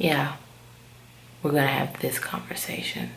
yeah, we're gonna have this conversation.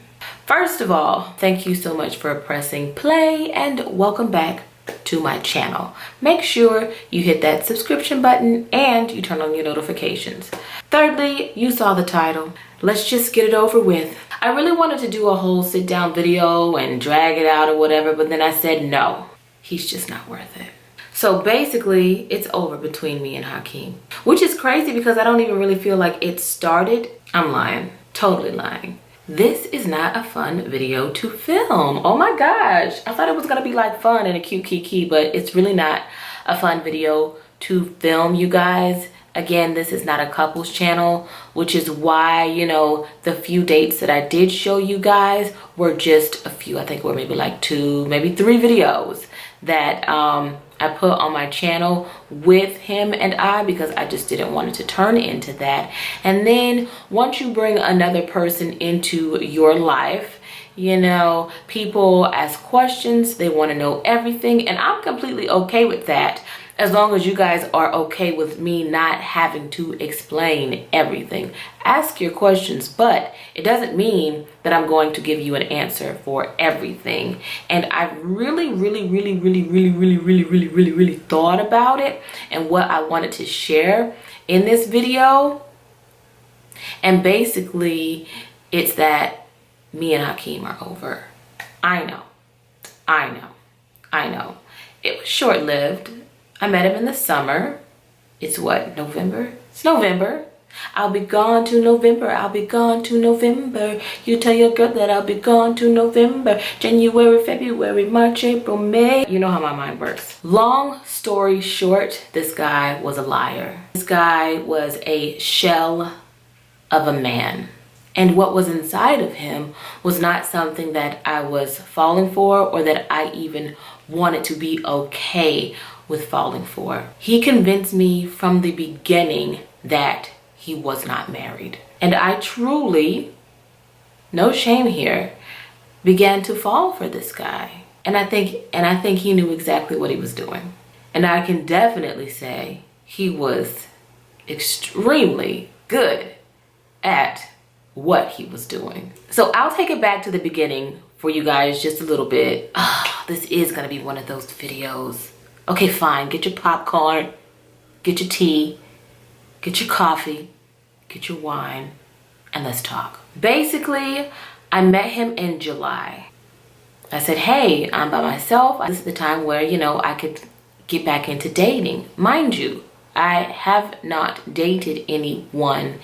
First of all, thank you so much for pressing play and welcome back to my channel. Make sure you hit that subscription button and you turn on your notifications. Thirdly, you saw the title. Let's just get it over with. I really wanted to do a whole sit down video and drag it out or whatever, but then I said no, he's just not worth it. So basically, it's over between me and Hakeem, which is crazy because I don't even really feel like it started. I'm lying, totally lying. This is not a fun video to film. Oh my gosh, I thought it was gonna be like fun and a cute kiki, but it's really not a fun video to film, you guys. Again, this is not a couples channel, which is why, you know, the few dates that I did show you guys were just a few. I think were maybe like 2, maybe 3 videos that I put on my channel with him and I, because I just didn't want it to turn into that. And then once you bring another person into your life, you know, people ask questions, they want to know everything, and I'm completely okay with that, as long as you guys are okay with me not having to explain everything. Ask your questions, but it doesn't mean that I'm going to give you an answer for everything. And I really thought about it and what I wanted to share in this video. And basically, it's that me and Hakeem are over. I know. It was short-lived. I met him in the summer. It's what, November? It's November. I'll be gone to November. I'll be gone to November. You tell your girl that I'll be gone to November. January, February, March, April, May. You know how my mind works. Long story short, this guy was a liar. This guy was a shell of a man. And what was inside of him was not something that I was falling for or that I even wanted to be okay with falling for. He convinced me from the beginning that he was not married. And I truly, no shame here, began to fall for this guy. And I think he knew exactly what he was doing. And I can definitely say he was extremely good at what he was doing. So I'll take it back to the beginning for you guys just a little bit. This is gonna be one of those videos. Okay, fine, get your popcorn, get your tea, get your coffee, get your wine, and let's talk. Basically, I met him in July. I said, hey, I'm by myself. This is the time where, you know, I could get back into dating. Mind you, I have not dated anyone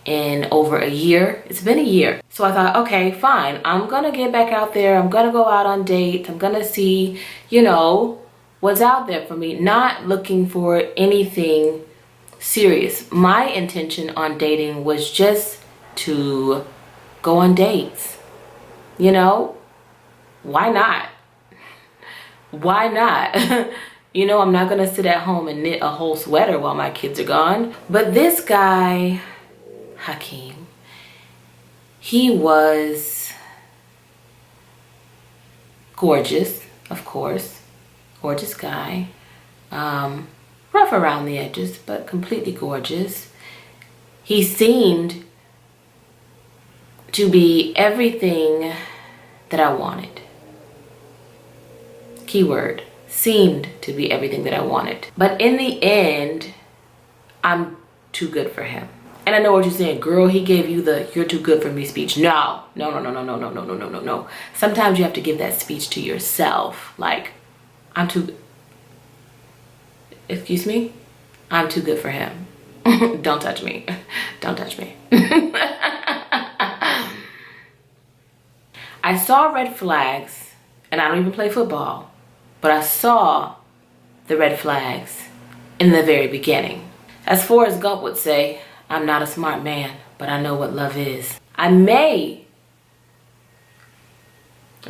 in over a year. It's been a year. So I thought, okay, fine. I'm gonna get back out there. I'm gonna go out on dates. I'm gonna see, you know, what's out there for me. Not looking for anything serious. My intention on dating was just to go on dates. You know, why not? Why not? You know, I'm not gonna sit at home and knit a whole sweater while my kids are gone. But this guy, Hakeem, he was gorgeous, of course, gorgeous guy, rough around the edges, but completely gorgeous. He seemed to be everything that I wanted. Keyword, seemed to be everything that I wanted. But in the end, I'm too good for him. And I know what you're saying, girl, he gave you the "you're too good for me" speech. No. Sometimes you have to give that speech to yourself. Like, I'm too, excuse me? I'm too good for him. Don't touch me. Don't touch me. I saw red flags, and I don't even play football, but I saw the red flags in the very beginning. As Forrest Gump would say, I'm not a smart man, but I know what love is. I may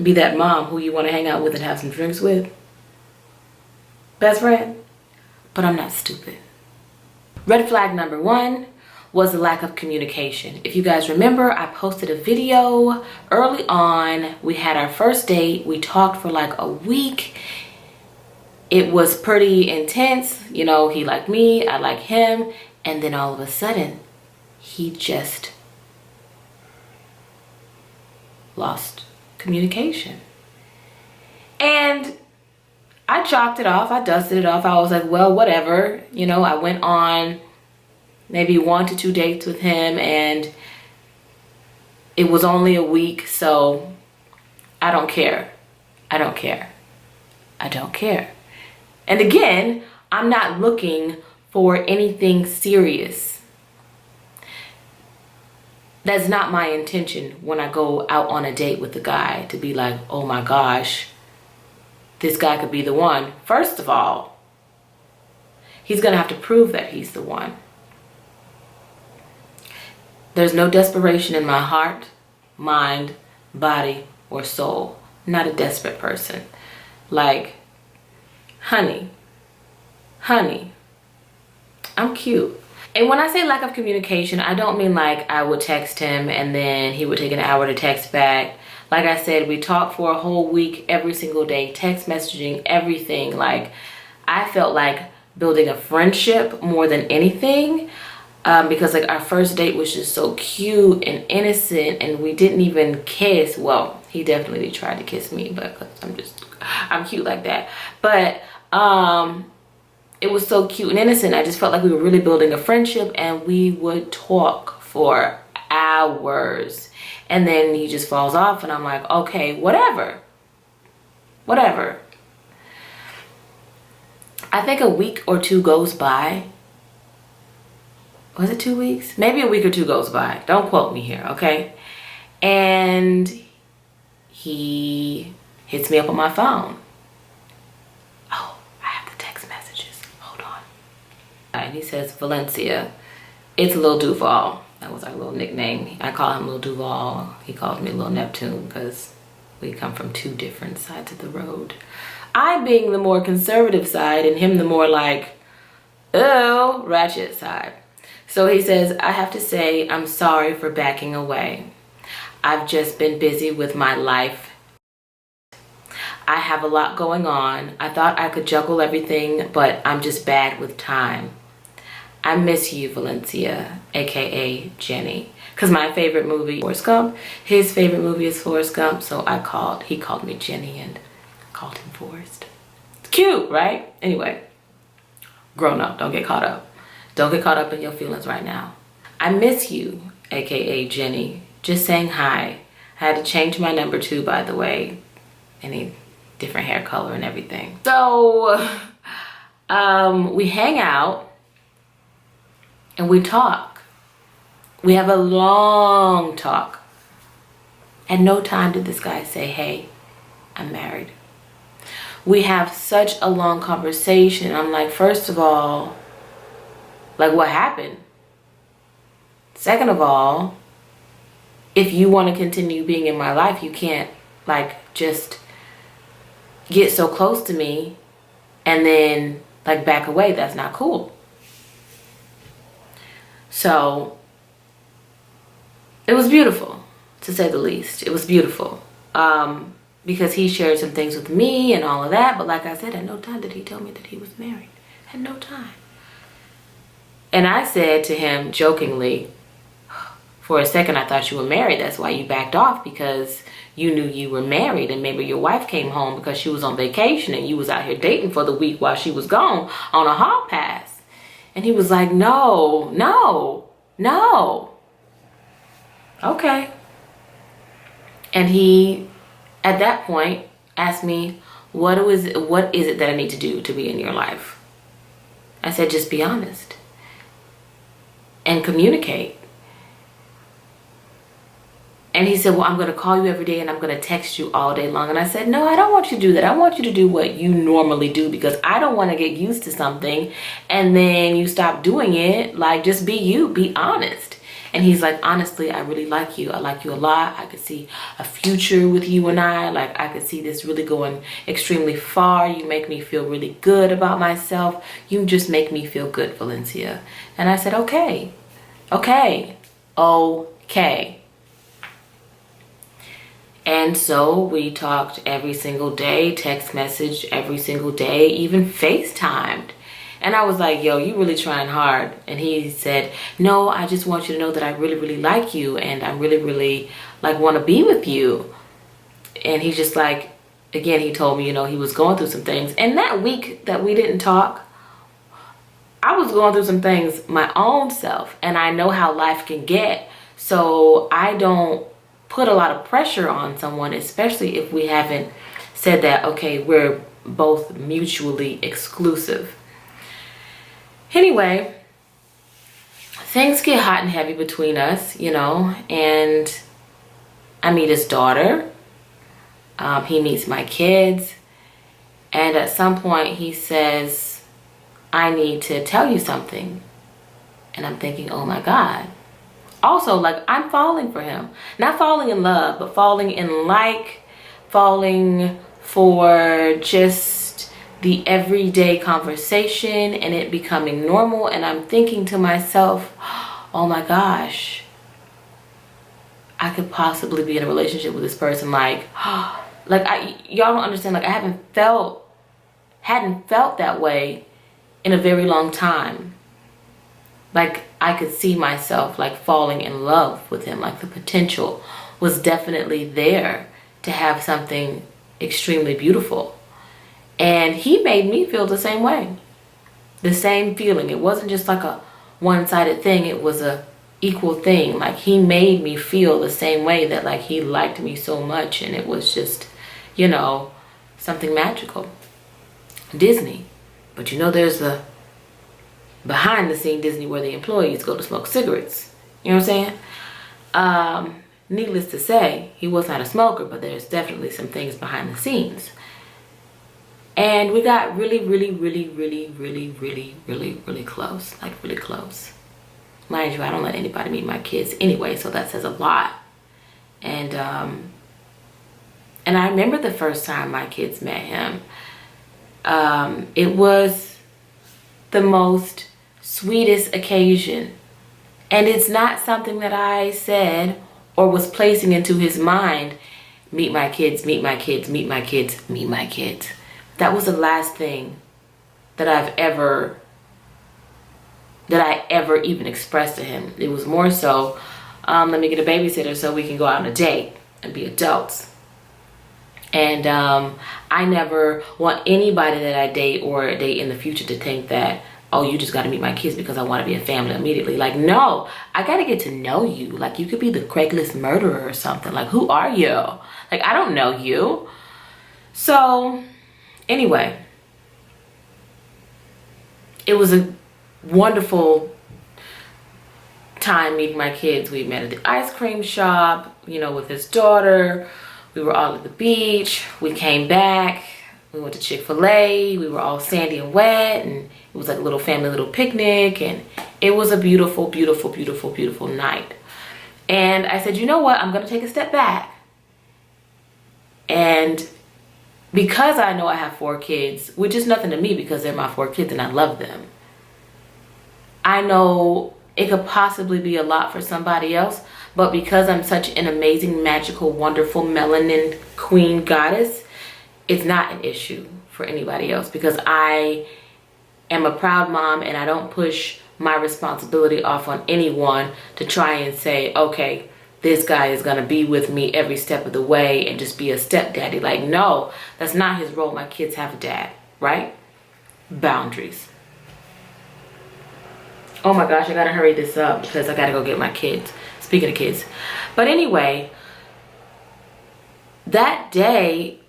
be that mom who you want to hang out with and have some drinks with. Best friend. But I'm not stupid. Red flag number 1 was the lack of communication. If you guys remember, I posted a video early on. We had our first date. We talked for like a week. It was pretty intense. You know, he liked me, I liked him. And then all of a sudden, he just lost communication. And I chalked it off. I dusted it off. I was like, well, whatever. You know, I went on maybe 1 to 2 dates with him, and it was only a week, so I don't care. I don't care. I don't care. And again, I'm not looking for anything serious. That's not my intention when I go out on a date with a guy, to be like, oh my gosh, this guy could be the one. First of all, he's gonna have to prove that he's the one. There's no desperation in my heart, mind, body, or soul. I'm not a desperate person. Like, honey, I'm cute. And when I say lack of communication, I don't mean like I would text him and then he would take an hour to text back. Like I said, we talked for a whole week, every single day, text messaging, everything. Like, I felt like building a friendship more than anything, because like our first date was just so cute and innocent, and we didn't even kiss. Well, he definitely tried to kiss me, but I'm cute like that. But it was so cute and innocent. I just felt like we were really building a friendship, and we would talk for hours. And then he just falls off, and I'm like, okay, whatever. I think a week or two goes by. Was it 2 weeks? Maybe a week or two goes by. Don't quote me here, okay? And he hits me up on my phone. Oh, I have the text messages. Hold on. And he says, Valencia, it's Lil Duval. That was our little nickname. I call him Lil Duval. He calls me Lil Neptune because we come from 2 different sides of the road. I being the more conservative side and him the more like, oh, ratchet side. So he says, I have to say, I'm sorry for backing away. I've just been busy with my life. I have a lot going on. I thought I could juggle everything, but I'm just bad with time. I miss you, Valencia, aka Jenny. Because my favorite movie, Forrest Gump, his favorite movie is Forrest Gump, so he called me Jenny and called him Forrest. It's cute, right? Anyway, grown up, don't get caught up. Don't get caught up in your feelings right now. I miss you, aka Jenny. Just saying hi. I had to change my number too, by the way. Any different hair color and everything. So, we hang out and we talk. We have a long talk. At no time did this guy say, hey, I'm married. We have such a long conversation. I'm like, first of all, like, what happened? Second of all, if you want to continue being in my life, you can't like just get so close to me and then like back away. That's not cool. So it was beautiful, to say the least. It was beautiful, because he shared some things with me and all of that. But like I said, at no time did he tell me that he was married. At no time. And I said to him jokingly, for a second I thought you were married. That's why you backed off, because you knew you were married, and maybe your wife came home because she was on vacation and you was out here dating for the week while she was gone on a hall pass. And he was like, no. Okay. And he, at that point, asked me, what is it that I need to do to be in your life? I said, just be honest and communicate. And he said, well, I'm going to call you every day and I'm going to text you all day long. And I said, no, I don't want you to do that. I want you to do what you normally do, because I don't want to get used to something and then you stop doing it. Like, just be you, be honest. And he's like, honestly, I really like you. I like you a lot. I could see a future with you and I. Like, I could see this really going extremely far. You make me feel really good about myself. You just make me feel good, Valencia. And I said, okay. And so we talked every single day, text message every single day, even FaceTimed. And I was like, yo, you really trying hard. And he said, no, I just want you to know that I really, really like you. And I really, really like want to be with you. And he's just like, again, he told me, you know, he was going through some things. And that week that we didn't talk, I was going through some things my own self. And I know how life can get. So I don't put a lot of pressure on someone, especially if we haven't said that, okay, we're both mutually exclusive. Anyway, things get hot and heavy between us, you know, and I meet his daughter. He meets my kids. And at some point he says, I need to tell you something. And I'm thinking, oh my God. Also, like, I'm falling for him. Not falling in love, but falling in like, falling for just the everyday conversation and it becoming normal. And I'm thinking to myself, oh my gosh, I could possibly be in a relationship with this person. Like y'all don't understand. Like, I hadn't felt that way in a very long time. Like, I could see myself like falling in love with him. Like, the potential was definitely there to have something extremely beautiful. And he made me feel the same way. The same feeling. It wasn't just like a one-sided thing. It was a equal thing. Like, he made me feel the same way, that like he liked me so much. And it was just, you know, something magical. Disney. But you know, there's the behind the scene Disney where the employees go to smoke cigarettes. You know what I'm saying? Needless to say, he was not a smoker, but there's definitely some things behind the scenes. And we got really, really, really, really, really, really, really, really close. Like, really close. Mind you, I don't let anybody meet my kids anyway, so that says a lot. And I remember the first time my kids met him. It was the most sweetest occasion. And it's not something that I said or was placing into his mind, meet my kids, meet my kids, meet my kids, meet my kids. That was the last thing that I ever even expressed to him. It was more so, let me get a babysitter so we can go out on a date and be adults. And I never want anybody that I date or date in the future to think that, oh, you just got to meet my kids because I want to be a family immediately. Like, no, I got to get to know you. Like, you could be the Craigslist murderer or something. Like, who are you? Like, I don't know you. So anyway, it was a wonderful time meeting my kids. We met at the ice cream shop, you know, with his daughter. We were all at the beach. We came back. We went to Chick-fil-A. We were all sandy and wet, and it was like a little family little picnic, and it was a beautiful, beautiful, beautiful, beautiful night. And I said, you know what? I'm going to take a step back. And because I know I have 4 kids, which is nothing to me because they're my 4 kids and I love them, I know it could possibly be a lot for somebody else, but because I'm such an amazing, magical, wonderful, melanin queen goddess, it's not an issue for anybody else because I am a proud mom and I don't push my responsibility off on anyone to try and say, okay, this guy is going to be with me every step of the way and just be a stepdaddy. Like, no, that's not his role. My kids have a dad, right? Boundaries. Oh my gosh, I got to hurry this up because I got to go get my kids. Speaking of kids. But anyway, that day,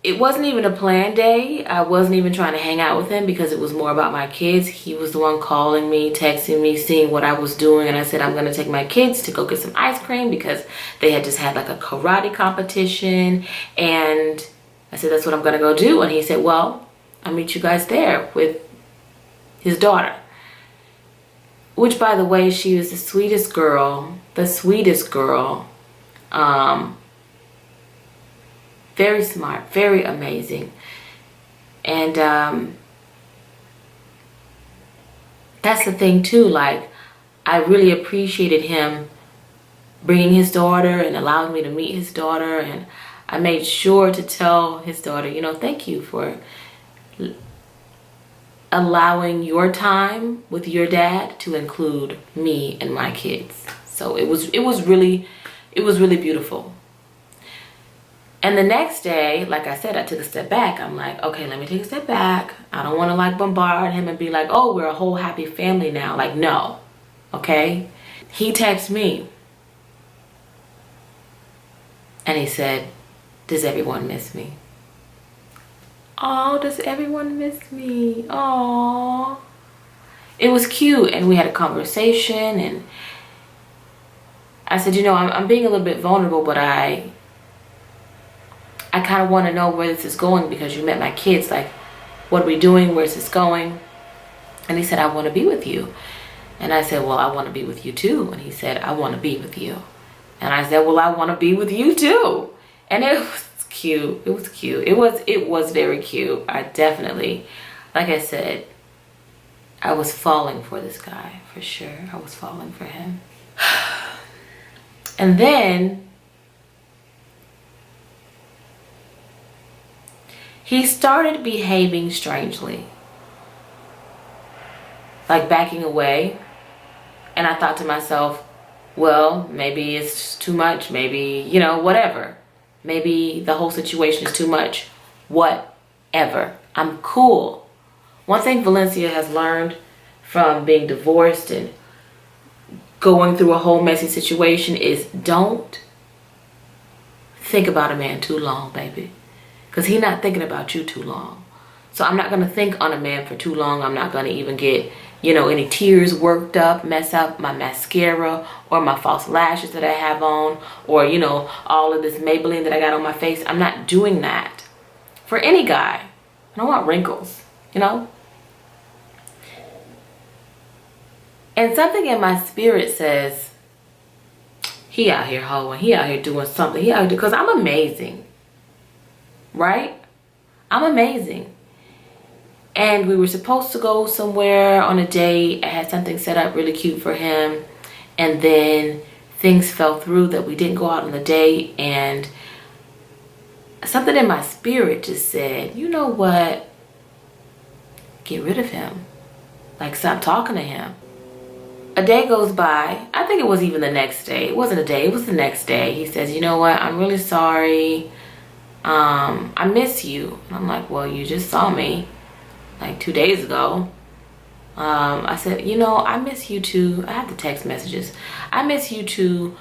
it wasn't even a planned day. I wasn't even trying to hang out with him because it was more about my kids. He was the one calling me, texting me, seeing what I was doing. And I said, I'm going to take my kids to go get some ice cream because they had just had like a karate competition. And I said, that's what I'm going to go do. And he said, well, I'll meet you guys there with his daughter. Which, by the way, she was the sweetest girl. The sweetest girl. Very smart, very amazing. And that's the thing too, like, I really appreciated him bringing his daughter and allowing me to meet his daughter. And I made sure to tell his daughter, you know, thank you for allowing your time with your dad to include me and my kids. So it was really beautiful. And the next day, like I said, I took a step back. I'm like, okay, let me take a step back. I don't want to like bombard him and be like, oh, we're a whole happy family now. Like, no. Okay? He texted me and he said, does everyone miss me? Oh, does everyone miss me? Oh. It was cute, and we had a conversation, and I said, you know, I'm being a little bit vulnerable, but I kind of want to know where this is going because you met my kids. Like, what are we doing? Where's this going? And he said, I want to be with you. And I said, well, I want to be with you too. And he said, I want to be with you. And I said, well, I want to be with you too. And it was cute. It was cute. It was very cute. I definitely, like I said, I was falling for this guy for sure. I was falling for him. And then he started behaving strangely, like backing away. And I thought to myself, well, maybe it's too much. Maybe, you know, whatever. Maybe the whole situation is too much. Whatever. I'm cool. One thing Valencia has learned from being divorced and going through a whole messy situation is don't think about a man too long, baby. Because he's not thinking about you too long. So I'm not going to think on a man for too long. I'm not going to even get, you know, any tears worked up, mess up my mascara or my false lashes that I have on, or, you know, all of this Maybelline that I got on my face. I'm not doing that for any guy. I don't want wrinkles, you know? And something in my spirit says, he out here hoeing, he out here doing something, he out here, because I'm amazing, right? I'm amazing. And we were supposed to go somewhere on a date. I had something set up really cute for him. And then things fell through that we didn't go out on the date. And something in my spirit just said, you know what? Get rid of him. Like, stop talking to him. A day goes by. I think it was even the next day. It wasn't a day. It was the next day. He says, you know what? I'm really sorry. I miss you. And I'm like, well, you just saw me like 2 days ago. I said, you know, I miss you too. I have the text messages. I miss you too,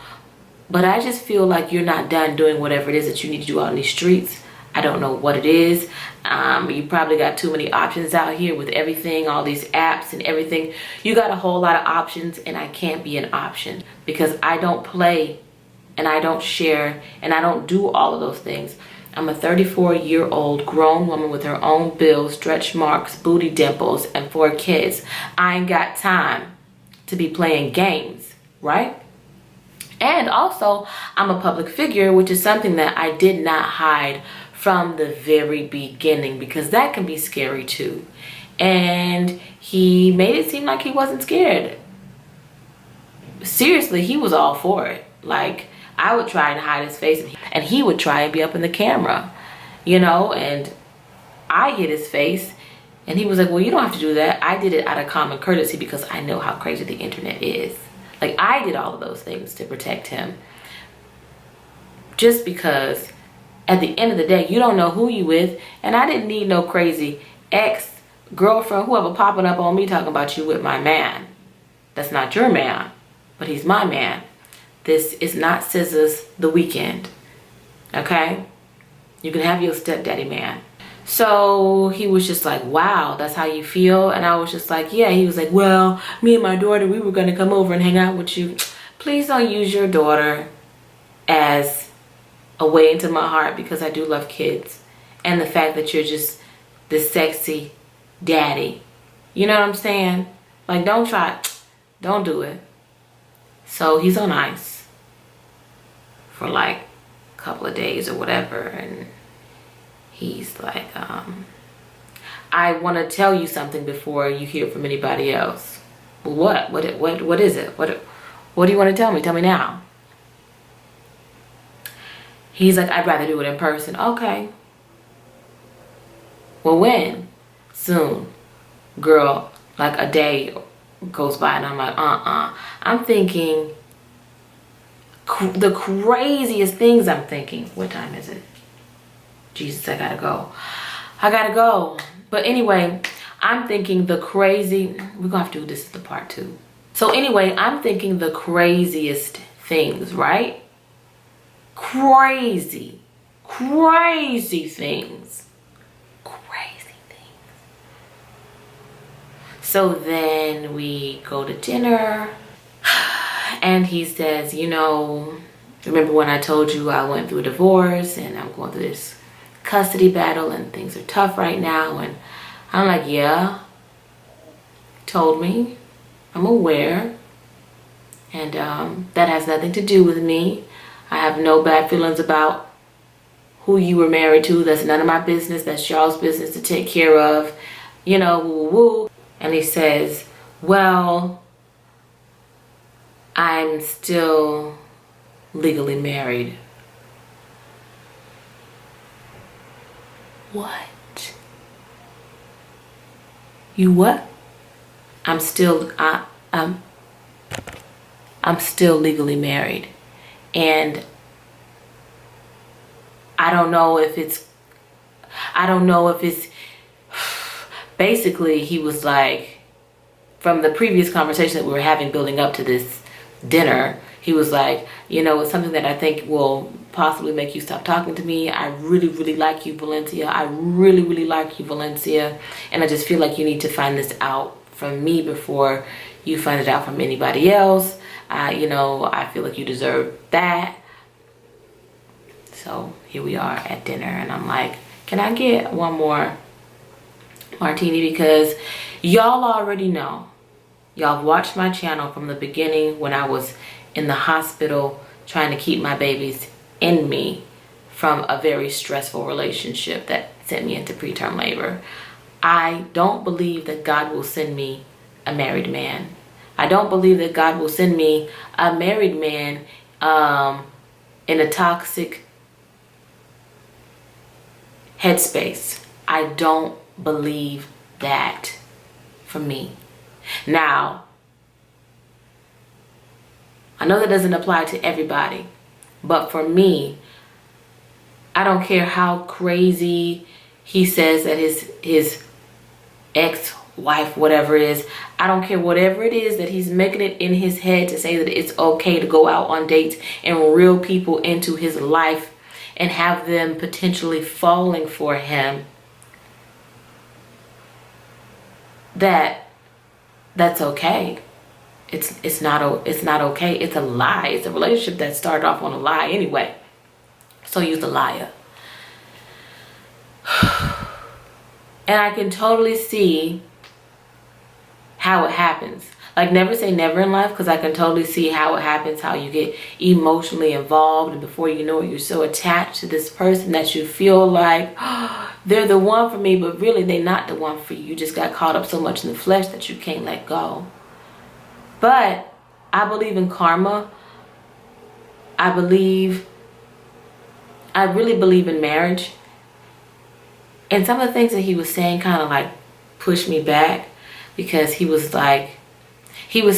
but I just feel like you're not done doing whatever it is that you need to do out in these streets. I don't know what it is. You probably got too many options out here with everything, all these apps and everything. You got a whole lot of options, and I can't be an option because I don't play and I don't share and I don't do all of those things. I'm a 34-year-old grown woman with her own bills, stretch marks, booty dimples, and 4 kids. I ain't got time to be playing games, right? And also, I'm a public figure, which is something that I did not hide from the very beginning because that can be scary too. And he made it seem like he wasn't scared. Seriously, he was all for it. Like, I would try and hide his face and he would try and be up in the camera, you know, and I hid his face and he was like, well, you don't have to do that. I did it out of common courtesy because I know how crazy the internet is. Like, I did all of those things to protect him. Just because at the end of the day, you don't know who you with. And I didn't need no crazy ex-girlfriend, whoever popping up on me talking about you with my man. That's not your man, but he's my man. This is not Scissors the Weekend, okay? You can have your stepdaddy man. So he was just like, wow, that's how you feel? And I was just like, yeah. He was like, well, me and my daughter, we were gonna come over and hang out with you. Please don't use your daughter as a way into my heart because I do love kids. And the fact that you're just this sexy daddy. You know what I'm saying? Like, don't do it. So he's on ice for like a couple of days or whatever, and he's like, I want to tell you something before you hear from anybody else. Well, what is it? What do you want to tell me? Tell me now. He's like, I'd rather do it in person. Okay. Well, when? Soon. girl, like a day goes by and I'm like, I'm thinking the craziest things. I'm thinking, what time is it? Jesus, I gotta go. But anyway, I'm thinking the crazy, we're gonna have to do this as the part 2. So anyway, I'm thinking the craziest things, right? Crazy things. So then we go to dinner and he says, you know, remember when I told you I went through a divorce and I'm going through this custody battle and things are tough right now? And I'm like, yeah, told me, I'm aware. And that has nothing to do with me. I have no bad feelings about who you were married to. That's none of my business. That's y'all's business to take care of, you know, woo woo. And he says, well, I'm still legally married. What? You what? I'm still legally married. And I don't know if it's basically, he was like, from the previous conversation that we were having building up to this dinner, he was like, you know, it's something that I think will possibly make you stop talking to me. I really, really like you, Valencia. I really, really like you, Valencia. And I just feel like you need to find this out from me before you find it out from anybody else. You know, I feel like you deserve that. So here we are at dinner and I'm like, can I get one more martini? Because y'all already know, y'all have watched my channel from the beginning when I was in the hospital trying to keep my babies in me from a very stressful relationship that sent me into preterm labor. I don't believe that God will send me a married man. I don't believe that God will send me a married man in a toxic headspace. I don't believe that for me. Now, I know that doesn't apply to everybody, but for me, I don't care how crazy he says that his ex-wife, whatever it is, I don't care whatever it is that he's making it in his head to say that it's okay to go out on dates and reel people into his life and have them potentially falling for him. That's okay. It's not okay. It's a lie. It's a relationship that started off on a lie anyway. So he's a liar. And I can totally see how it happens. Like, never say never in life, because I can totally see how it happens, how you get emotionally involved, and before you know it, you're so attached to this person that you feel like, oh, they're the one for me, but really they're not the one for you. You just got caught up so much in the flesh that you can't let go. But I believe in karma. I really believe in marriage. And some of the things that he was saying kind of like pushed me back, because he was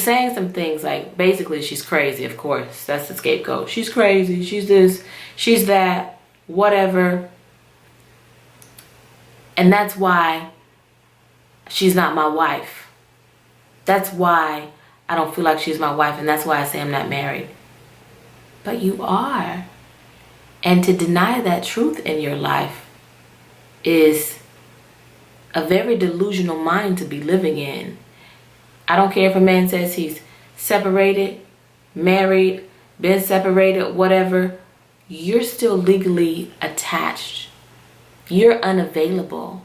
saying some things like, basically, she's crazy, of course. That's the scapegoat. She's crazy. She's this. She's that. Whatever. And that's why she's not my wife. That's why I don't feel like she's my wife. And that's why I say I'm not married. But you are. And to deny that truth in your life is a very delusional mind to be living in. I don't care if a man says he's separated, married, been separated, whatever. You're still legally attached. You're unavailable.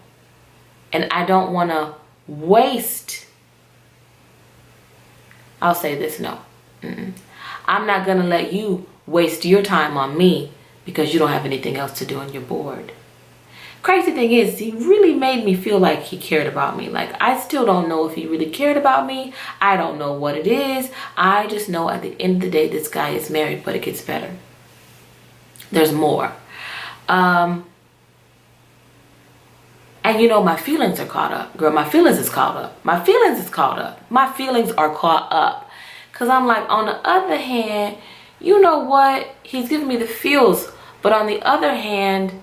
And I don't want to waste. I'll say this, no. I'm not going to let you waste your time on me because you don't have anything else to do and you're bored. Crazy thing is, he really made me feel like he cared about me. Like, I still don't know if he really cared about me. I don't know what it is. I just know at the end of the day, this guy is married, but it gets better. There's more. And And you know, my feelings are caught up. Girl, my feelings is caught up. My feelings is caught up. My feelings are caught up. Because I'm like, on the other hand, you know what? He's giving me the feels. But on the other hand,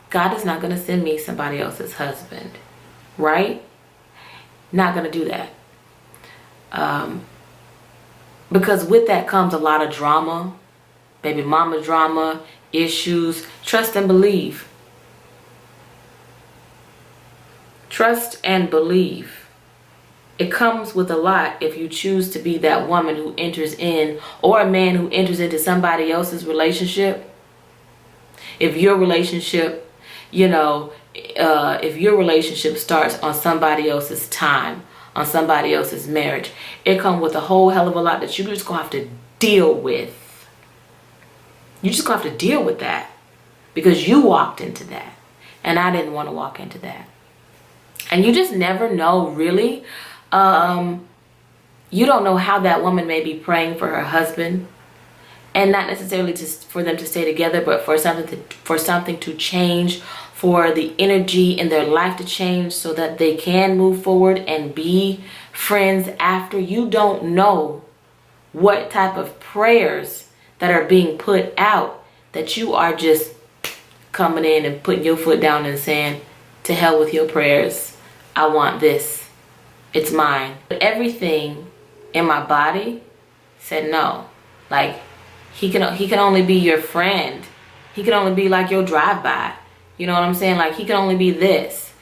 God is not going to send me somebody else's husband. Right? Not going to do that. Because with that comes a lot of drama. Baby mama drama, issues. Trust and believe. Trust and believe. It comes with a lot if you choose to be that woman who enters in, or a man who enters into somebody else's relationship. If your relationship, you know, if your relationship starts on somebody else's time, on somebody else's marriage, it comes with a whole hell of a lot that you're just gonna have to deal with. You're just gonna have to deal with that because you walked into that, and I didn't want to walk into that. And you just never know, really. You don't know how that woman may be praying for her husband, and not necessarily for them to stay together, but for something to change, for the energy in their life to change, so that they can move forward and be friends after. You don't know what type of prayers that are being put out, that you are just coming in and putting your foot down and saying, to hell with your prayers. I want this. It's mine. But everything in my body said no. Like, he can only be your friend. He can only be like your drive-by. You know what I'm saying? Like, he can only be this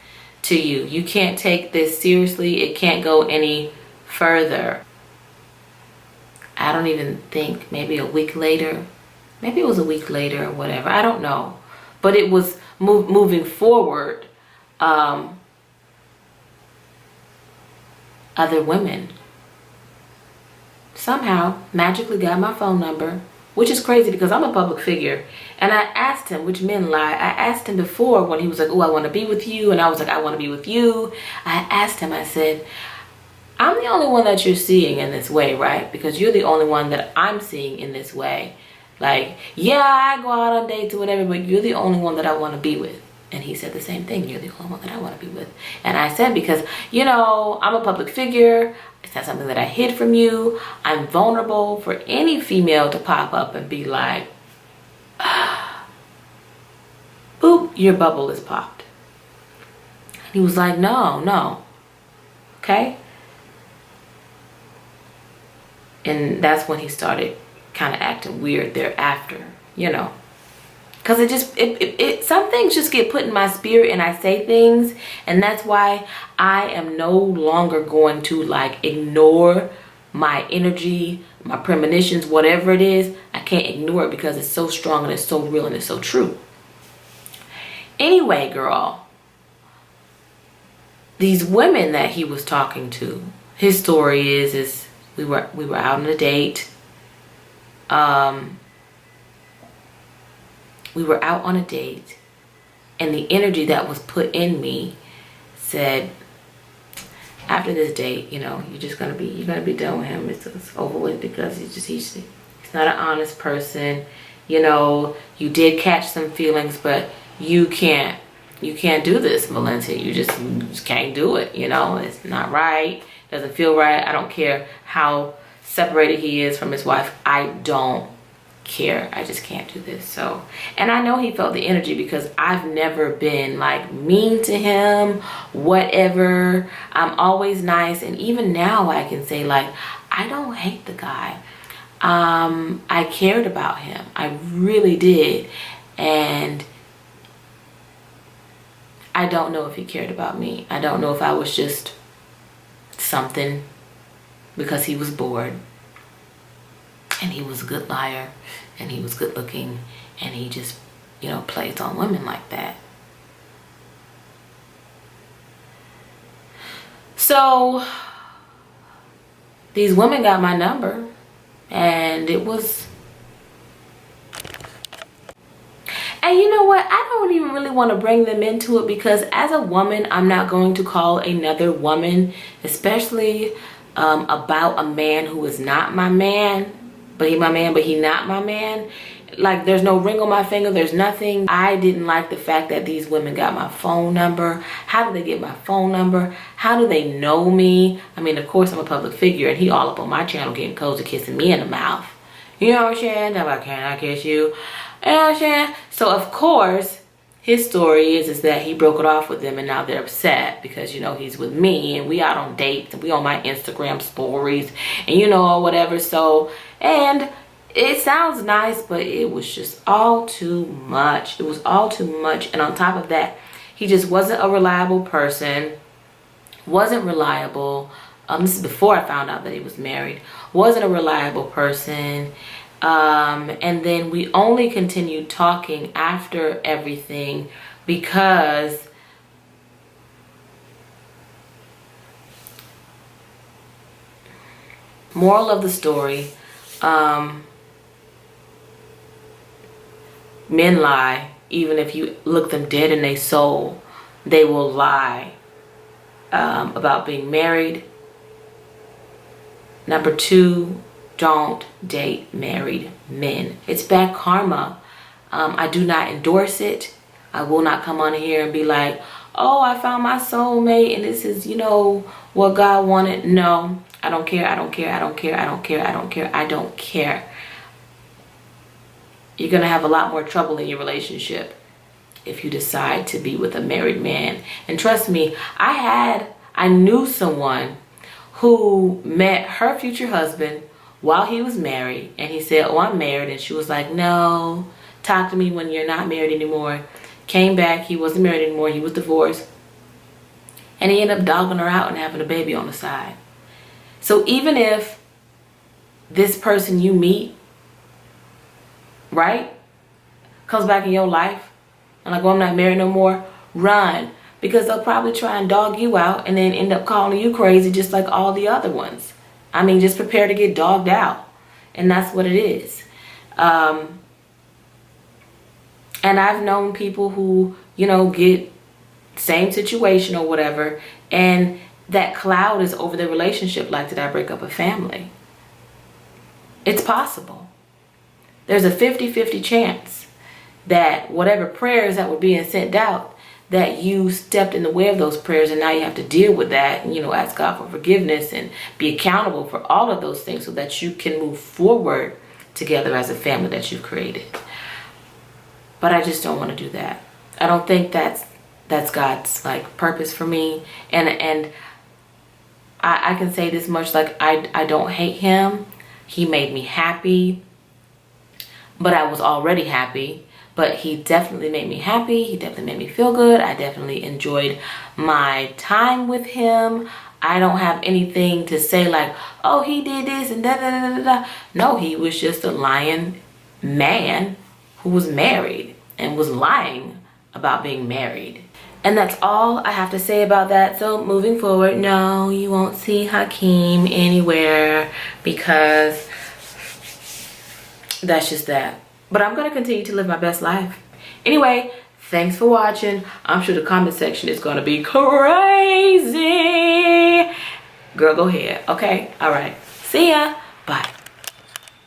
to you. You can't take this seriously. It can't go any further. I don't even think, maybe a week later. Maybe it was a week later or whatever. I don't know. But it was moving forward. Other women somehow magically got my phone number, which is crazy because I'm a public figure. And I asked him, which men lie, I asked him before when he was like, oh, I want to be with you. And I was like, I want to be with you. I asked him, I said, I'm the only one that you're seeing in this way, right? Because you're the only one that I'm seeing in this way. Like, yeah, I go out on dates or whatever, but you're the only one that I want to be with. And he said the same thing. You're the only one that I want to be with. And I said, because, you know, I'm a public figure. It's not something that I hid from you. I'm vulnerable for any female to pop up and be like, boop, your bubble is popped. And he was like, no. Okay? And that's when he started kind of acting weird thereafter, you know. Because some things just get put in my spirit and I say things. And that's why I am no longer going to like ignore my energy, my premonitions, whatever it is. I can't ignore it because it's so strong and it's so real and it's so true. Anyway, girl, these women that he was talking to, his story is we were out on a date. We were out on a date, and the energy that was put in me said, after this date, you know, you're gonna be done with him. It's over with because he's not an honest person. You know, you did catch some feelings, but you can't do this, Valencia. You just can't do it. You know, it's not right. Doesn't feel right. I don't care how separated he is from his wife. I don't care. I just can't do this. So, and I know he felt the energy because I've never been like mean to him, whatever. I'm always nice. And even now I can say like, I don't hate the guy. I cared about him. I really did. And I don't know if he cared about me. I don't know if I was just something because he was bored. And he was a good liar, and he was good looking, and he just, you know, plays on women like that. So these women got my number, and it was, and you know what, I don't even really want to bring them into it because as a woman, I'm not going to call another woman, especially about a man who is not my man. But he my man, but he not my man. like there's no ring on my finger, there's nothing. I didn't like the fact that these women got my phone number. How do they get my phone number? How do they know me? I mean, of course I'm a public figure, and he all up on my channel getting cozy, kissing me in the mouth. You know what I'm saying? Talking about, can I kiss you? You know what I'm saying? So of course, his story is that he broke it off with them, and now they're upset because, you know, he's with me and we out on dates and we on my Instagram stories and, you know, or whatever. So, and it sounds nice, but it was just all too much. It was all too much. And on top of that, he just wasn't a reliable person, wasn't reliable. This is before I found out that he was married. Wasn't a reliable person. And then we only continued talking after everything because moral of the story, men lie. Even if you look them dead in their soul, they will lie about being married. Number 2, don't date married men. It's bad karma. I do not endorse it. I will not come on here and be like, oh, I found my soulmate and this is, you know, what God wanted. No, I don't care. I don't care. I don't care. I don't care. I don't care. I don't care. You're going to have a lot more trouble in your relationship if you decide to be with a married man. And trust me, I knew someone who met her future husband while he was married, and he said, oh, I'm married. And she was like, no, talk to me when you're not married anymore. Came back, he wasn't married anymore, he was divorced, and he ended up dogging her out and having a baby on the side. So even if this person you meet, right, comes back in your life and like, well, I'm not married no more, run, because they'll probably try and dog you out and then end up calling you crazy just like all the other ones. I mean, just prepare to get dogged out. And that's what it is. And I've known people who, you know, get same situation or whatever, and that cloud is over their relationship. Like, did I break up a family? It's possible. There's a 50-50 chance that whatever prayers that were being sent out, that you stepped in the way of those prayers, and now you have to deal with that and, you know, ask God for forgiveness and be accountable for all of those things so that you can move forward together as a family that you've created. But I just don't want to do that. I don't think that's God's like purpose for me. And I can say this much, like I don't hate him. He made me happy, but I was already happy. But he definitely made me happy. He definitely made me feel good. I definitely enjoyed my time with him. I don't have anything to say like, oh, he did this and da da da da da. No, he was just a lying man who was married and was lying about being married. And that's all I have to say about that. So moving forward, no, you won't see Hakeem anywhere because that's just that. But I'm going to continue to live my best life. Anyway, thanks for watching. I'm sure the comment section is going to be crazy. Girl, go ahead. Okay? All right. See ya. Bye.